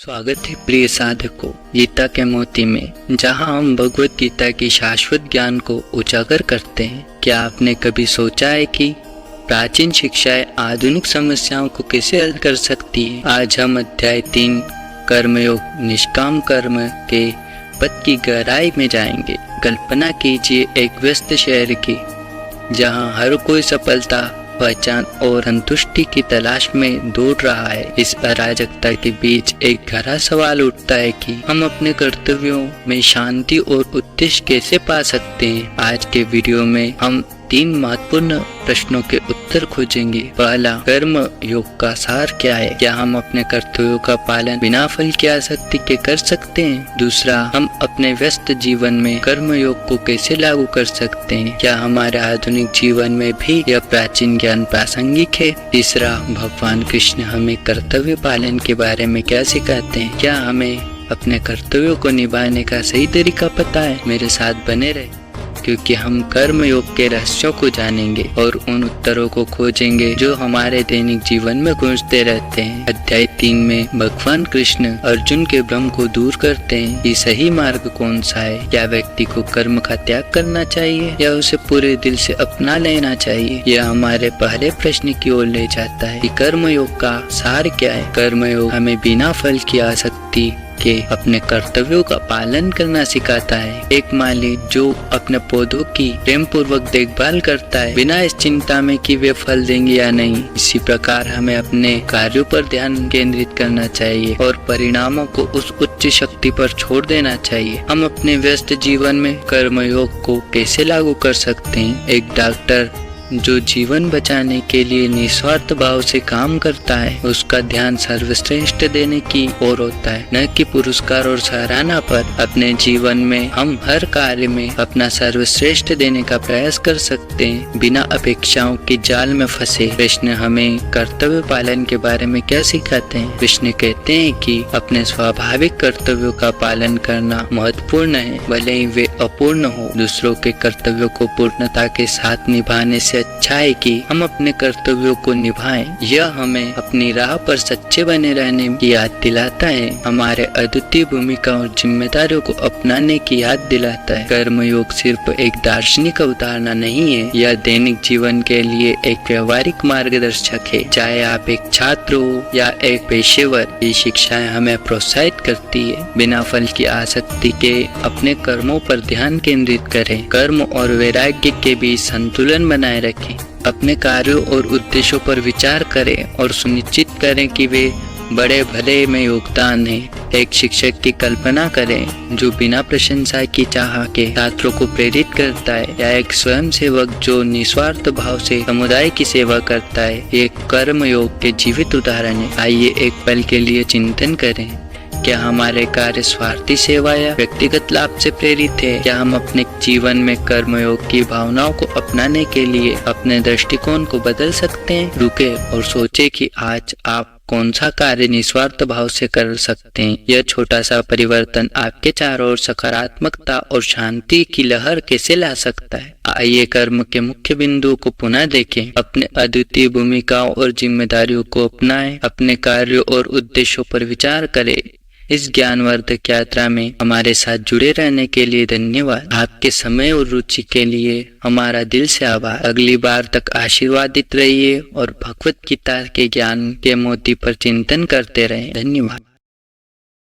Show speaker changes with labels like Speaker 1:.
Speaker 1: स्वागत है प्रिय साधकों गीता के मोती में, जहां हम भगवत गीता की शाश्वत ज्ञान को उजागर करते हैं। क्या आपने कभी सोचा है कि प्राचीन शिक्षाएं आधुनिक समस्याओं को कैसे हल कर सकती है? आज हम अध्याय 3 कर्मयोग निष्काम कर्म के पद की गहराई में जाएंगे। कल्पना कीजिए एक व्यस्त शहर की, जहां हर कोई सफलता, पहचान और संतुष्टि की तलाश में दौड़ रहा है। इस अराजकता के बीच एक गहरा सवाल उठता है कि हम अपने कर्तव्यों में शांति और उद्देश्य कैसे पा सकते हैं। आज के वीडियो में हम 3 महत्वपूर्ण प्रश्नों के उत्तर खोजेंगे। पहला, कर्म योग का सार क्या है? क्या हम अपने कर्तव्यों का पालन बिना फल की आसक्ति के कर सकते हैं? दूसरा, हम अपने व्यस्त जीवन में कर्म योग को कैसे लागू कर सकते हैं? क्या हमारे आधुनिक जीवन में भी यह प्राचीन ज्ञान प्रासंगिक है? तीसरा, भगवान कृष्ण हमें कर्तव्य पालन के बारे में क्या सिखाते हैं? क्या हमें अपने कर्तव्यों को निभाने का सही तरीका पता है? मेरे साथ बने रहे, क्योंकि हम कर्म योग के रहस्यों को जानेंगे और उन उत्तरों को खोजेंगे जो हमारे दैनिक जीवन में गूंजते रहते हैं। अध्याय 3 में भगवान कृष्ण अर्जुन के भ्रम को दूर करते हैं कि सही मार्ग कौन सा है। क्या व्यक्ति को कर्म का त्याग करना चाहिए या उसे पूरे दिल से अपना लेना चाहिए? यह हमारे पहले प्रश्न की ओर ले जाता है कि कर्म योग का सार क्या है। कर्म योग हमें बिना फल की आसक्ति के अपने कर्तव्यों का पालन करना सिखाता है। एक माली जो अपने पौधों की प्रेम पूर्वक देखभाल करता है, बिना इस चिंता में कि वे फल देंगे या नहीं। इसी प्रकार हमें अपने कार्यों पर ध्यान केंद्रित करना चाहिए और परिणामों को उस उच्च शक्ति पर छोड़ देना चाहिए। हम अपने व्यस्त जीवन में कर्मयोग को कैसे लागू कर सकते हैं? एक डॉक्टर जो जीवन बचाने के लिए निस्वार्थ भाव से काम करता है, उसका ध्यान सर्वश्रेष्ठ देने की ओर होता है, न कि पुरस्कार और सराहना पर। अपने जीवन में हम हर कार्य में अपना सर्वश्रेष्ठ देने का प्रयास कर सकते हैं, बिना अपेक्षाओं के जाल में फंसे। कृष्ण हमें कर्तव्य पालन के बारे में क्या सिखाते हैं? कृष्ण कहते हैं कि अपने स्वाभाविक कर्तव्यों का पालन करना महत्वपूर्ण है, भले ही वे अपूर्ण हो। दूसरों के कर्तव्यों को पूर्णता के साथ निभाने से अच्छा है कि हम अपने कर्तव्यों को निभाएं। यह हमें अपनी राह पर सच्चे बने रहने की याद दिलाता है, हमारे अद्वितीय भूमिका और जिम्मेदारियों को अपनाने की याद दिलाता है। कर्मयोग सिर्फ एक दार्शनिक अवधारणा नहीं है, यह दैनिक जीवन के लिए एक व्यवहारिक मार्गदर्शक है। चाहे आप एक छात्र हो या एक पेशेवर, ये शिक्षाएं हमें प्रोत्साहित करती है बिना फल की आसक्ति के अपने कर्मों पर ध्यान केंद्रित करें। कर्म और वैराग्य के बीच संतुलन बनाए रखें। अपने कार्यों और उद्देश्यों पर विचार करें और सुनिश्चित करें कि वे बड़े भले में योगदान है। एक शिक्षक की कल्पना करें जो बिना प्रशंसा की चाह के छात्रों को प्रेरित करता है, या एक स्वयं सेवक जो निस्वार्थ भाव से समुदाय की सेवा करता है। ये कर्म योग के जीवित उदाहरण है। आइए एक पल के लिए चिंतन करें, क्या हमारे कार्य स्वार्थी सेवा या व्यक्तिगत लाभ से प्रेरित है? क्या हम अपने जीवन में कर्मयोग की भावनाओं को अपनाने के लिए अपने दृष्टिकोण को बदल सकते हैं? रुके और सोचे कि आज आप कौन सा कार्य निस्वार्थ भाव से कर सकते हैं। यह छोटा सा परिवर्तन आपके चारों ओर सकारात्मकता और शांति की लहर कैसे ला सकता है। आइए कर्म के मुख्य बिंदुओं को पुनः देखें, अपने अद्वितीय भूमिकाओं और जिम्मेदारियों को अपनाएं, अपने कार्यों और उद्देश्यों पर विचार करें। इस ज्ञानवर्धक यात्रा में हमारे साथ जुड़े रहने के लिए धन्यवाद। आपके समय और रुचि के लिए हमारा दिल से आभार। अगली बार तक आशीर्वादित रहिए और भगवत गीता के ज्ञान के मोती पर चिंतन करते रहें। धन्यवाद।